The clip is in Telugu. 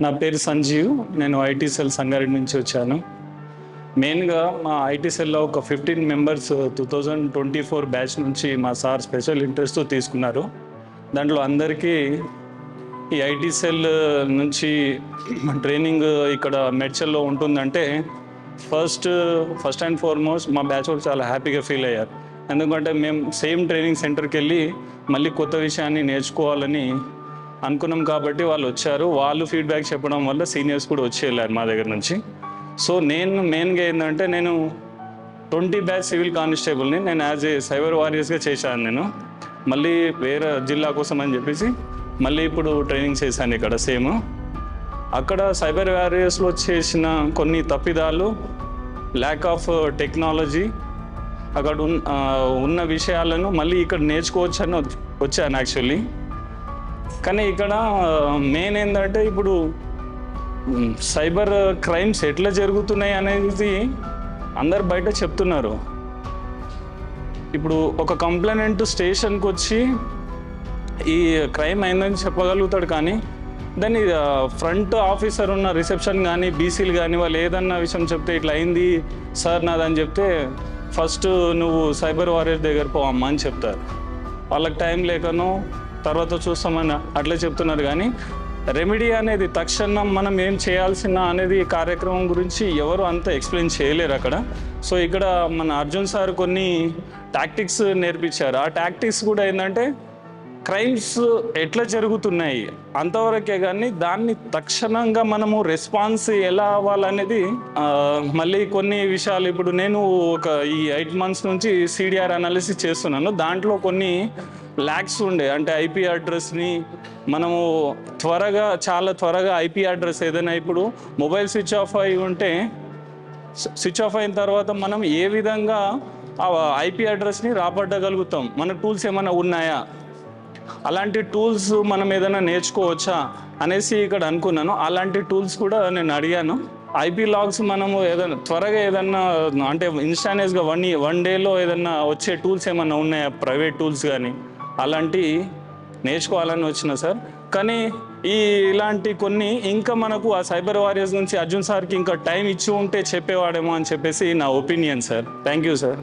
నా పేరు సంజీవ్. నేను ఐటీ సెల్ సంగారెడ్డి నుంచి వచ్చాను. మెయిన్గా మా ఐటీ సెల్లో ఒక 15 మెంబర్స్ 2024 బ్యాచ్ నుంచి మా సార్ స్పెషల్ ఇంట్రెస్ట్తో తీసుకున్నారు. దాంట్లో అందరికీ ఈ ఐటీ సెల్ నుంచి ట్రైనింగ్ ఇక్కడ మెడ్చల్లో ఉంటుందంటే ఫస్ట్ అండ్ ఫార్మోస్ట్ మా బ్యాచ్ వాళ్ళు చాలా హ్యాపీగా ఫీల్ అయ్యారు. ఎందుకంటే మేము సేమ్ ట్రైనింగ్ సెంటర్కి వెళ్ళి మళ్ళీ కొత్త విషయాన్ని నేర్చుకోవాలని అనుకున్నాం కాబట్టి వాళ్ళు వచ్చారు. వాళ్ళు ఫీడ్బ్యాక్ చెప్పడం వల్ల సీనియర్స్ కూడా వచ్చి వెళ్ళారు మా దగ్గర నుంచి. సో నేను మెయిన్గా ఏంటంటే నేను 20 బ్యాచ్ సివిల్ కానిస్టేబుల్ని నేను యాజ్ ఏ సైబర్ వారియర్స్గా చేశాను. నేను మళ్ళీ వేరే జిల్లా కోసం అని చెప్పేసి మళ్ళీ ఇప్పుడు ట్రైనింగ్ చేశాను ఇక్కడ సేమ్. అక్కడ సైబర్ వారియర్స్లో చేసిన కొన్ని తప్పిదాలు, ల్యాక్ ఆఫ్ టెక్నాలజీ, అక్కడ ఉన్న విషయాలను మళ్ళీ ఇక్కడ నేర్చుకోవచ్చని వచ్చాను యాక్చువల్లీ. కానీ ఇక్కడ మెయిన్ ఏంటంటే ఇప్పుడు సైబర్ క్రైమ్స్ ఎట్లా జరుగుతున్నాయి అనేది అందరు బయట చెప్తున్నారు. ఇప్పుడు ఒక కంప్లైంట్ స్టేషన్కి వచ్చి ఈ క్రైమ్ అయిందని చెప్పగలుగుతాడు, కానీ దాన్ని ఫ్రంట్ ఆఫీసర్ ఉన్న రిసెప్షన్ కానీ బీసీలు కానీ వాళ్ళు ఏదన్నా విషయం చెప్తే ఇట్లా అయింది సార్ నాదని చెప్తే ఫస్ట్ నువ్వు సైబర్ వారియర్ దగ్గర పోవమ్మా అని చెప్తారు. వాళ్ళకి టైం లేకనో తర్వాత చూస్తామని అట్లా చెప్తున్నారు. కానీ రెమెడీ అనేది తక్షణం మనం ఏం చేయాల్సిన అనేది కార్యక్రమం గురించి ఎవరు అంత ఎక్స్ప్లెయిన్ చేయలేరు అక్కడ. సో ఇక్కడ మన అర్జున్ సార్ కొన్ని టాక్టిక్స్ నేర్పించారు. ఆ టాక్టిక్స్ కూడా ఏంటంటే క్రైమ్స్ ఎట్లా జరుగుతున్నాయి అంతవరకే, కానీ దాన్ని తక్షణంగా మనము రెస్పాన్స్ ఎలా అవ్వాలనేది మళ్ళీ కొన్ని విషయాలు. ఇప్పుడు నేను ఈ 8 months నుంచి సిడిఆర్ అనాలిసిస్ చేస్తున్నాను. దాంట్లో కొన్ని ల్యాక్స్ ఉండే, అంటే ఐపీ అడ్రస్ని మనము చాలా త్వరగా ఐపీ అడ్రస్ ఏదైనా ఇప్పుడు మొబైల్ స్విచ్ ఆఫ్ అయిన తర్వాత మనం ఏ విధంగా ఆ ఐపీ అడ్రస్ని రాబట్టగలుగుతాం, మన టూల్స్ ఏమైనా ఉన్నాయా, అలాంటి టూల్స్ మనం ఏదైనా నేర్చుకోవచ్చా అనేసి ఇక్కడ అనుకున్నాను. అలాంటి టూల్స్ కూడా నేను అడిగాను. ఐపీ లాగ్స్ మనము త్వరగా ఏదన్నా అంటే ఇన్స్టాంటేస్గా వన్ డేలో ఏదన్నా వచ్చే టూల్స్ ఏమన్నా ఉన్నాయా, ప్రైవేట్ టూల్స్ కానీ అలాంటి నేర్చుకోవాలని వచ్చిన సార్. కానీ ఇలాంటి కొన్ని ఇంకా మనకు ఆ సైబర్ వారియర్స్ నుంచి అర్జున్ సార్కి ఇంకా టైం ఇచ్చి ఉంటే చెప్పేవాడేమో అని చెప్పేసి నా opinion sir. Thank you sir.